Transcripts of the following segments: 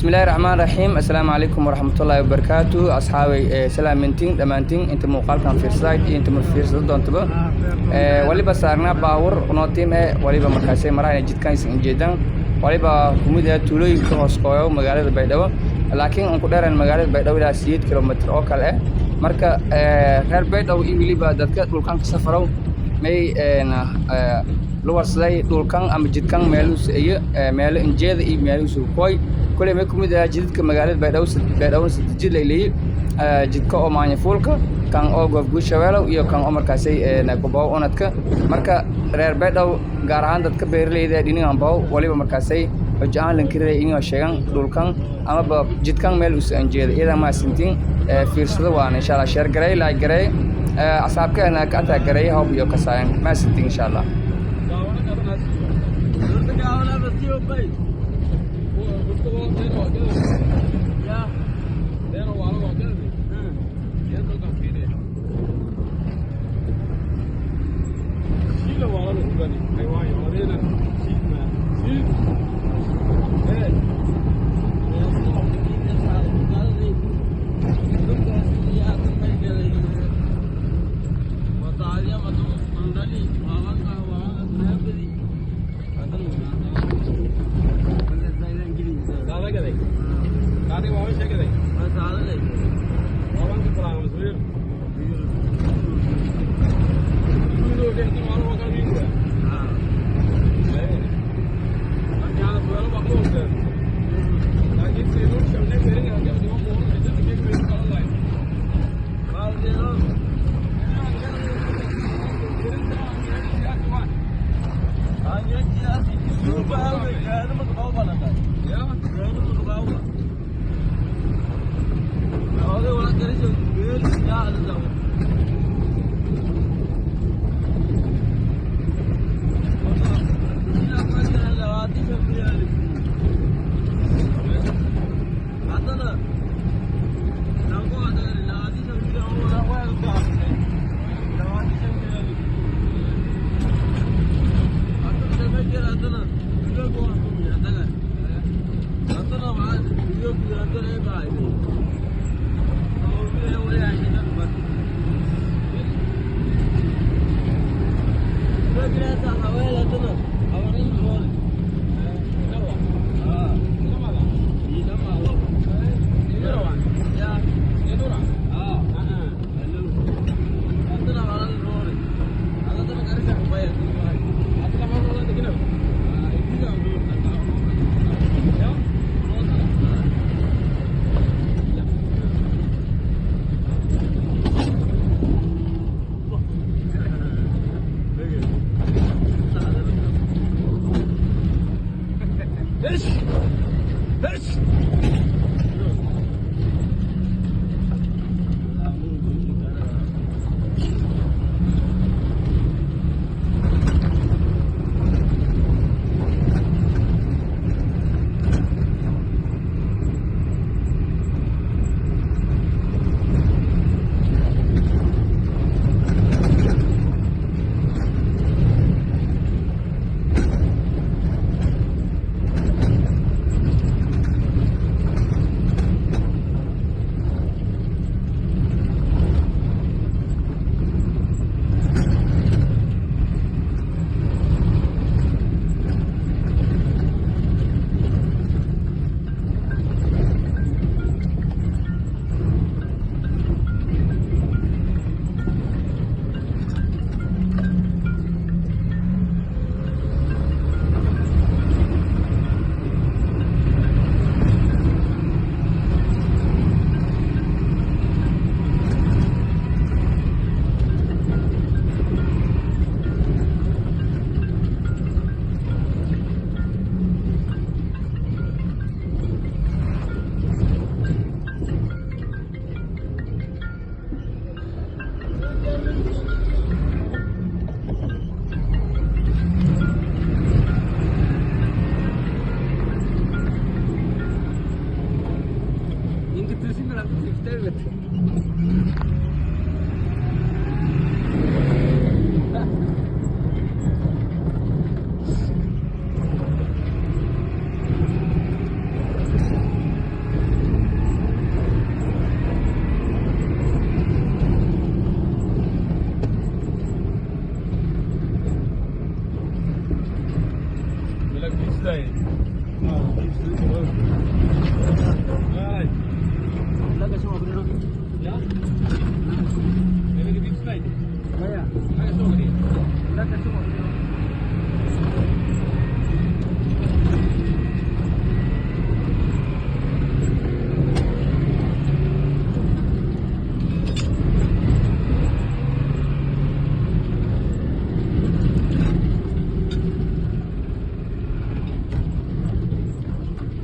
بسم الله الرحمن الرحيم السلام عليكم ورحمة الله وبركاته أصحابي سلامتين دمانتين أنت مقالكم في السايت أنت في صدق أنتبه ولي بسارنا باور قناتين ولي بمركزي مراهن جد كان جدا ولي بكمية تولي كهوس قوي مقالة بيدوا لكن أنكو دارن مقالة بيدوا إلى 8 كيلومتر أو كله marka reer beedow iyo waliba dadka dhulkan ka safaro may loo warsaday dhulkan ama jidkan meelus iyo meel injeeda iyo meelus koy kulay may kumid ah jidka magaalada beedow jid leeyay jidka oo maanya fuulka kan oo goob guushaweelo iyo kan oo markaasay nagobo onadka marka reer beedow gaar ahaan dadka beeraleyda dhinacan baa waliba markaasay wajaan lan kiray inuu sheegan dhulkan ama jidkan meel us injeeda iyada ma sintiin fiirsada waan insha Allah share garay like garay asxaabkeena ka taa garay hoob iyo ka saayan ma sintiin insha Allah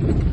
الله.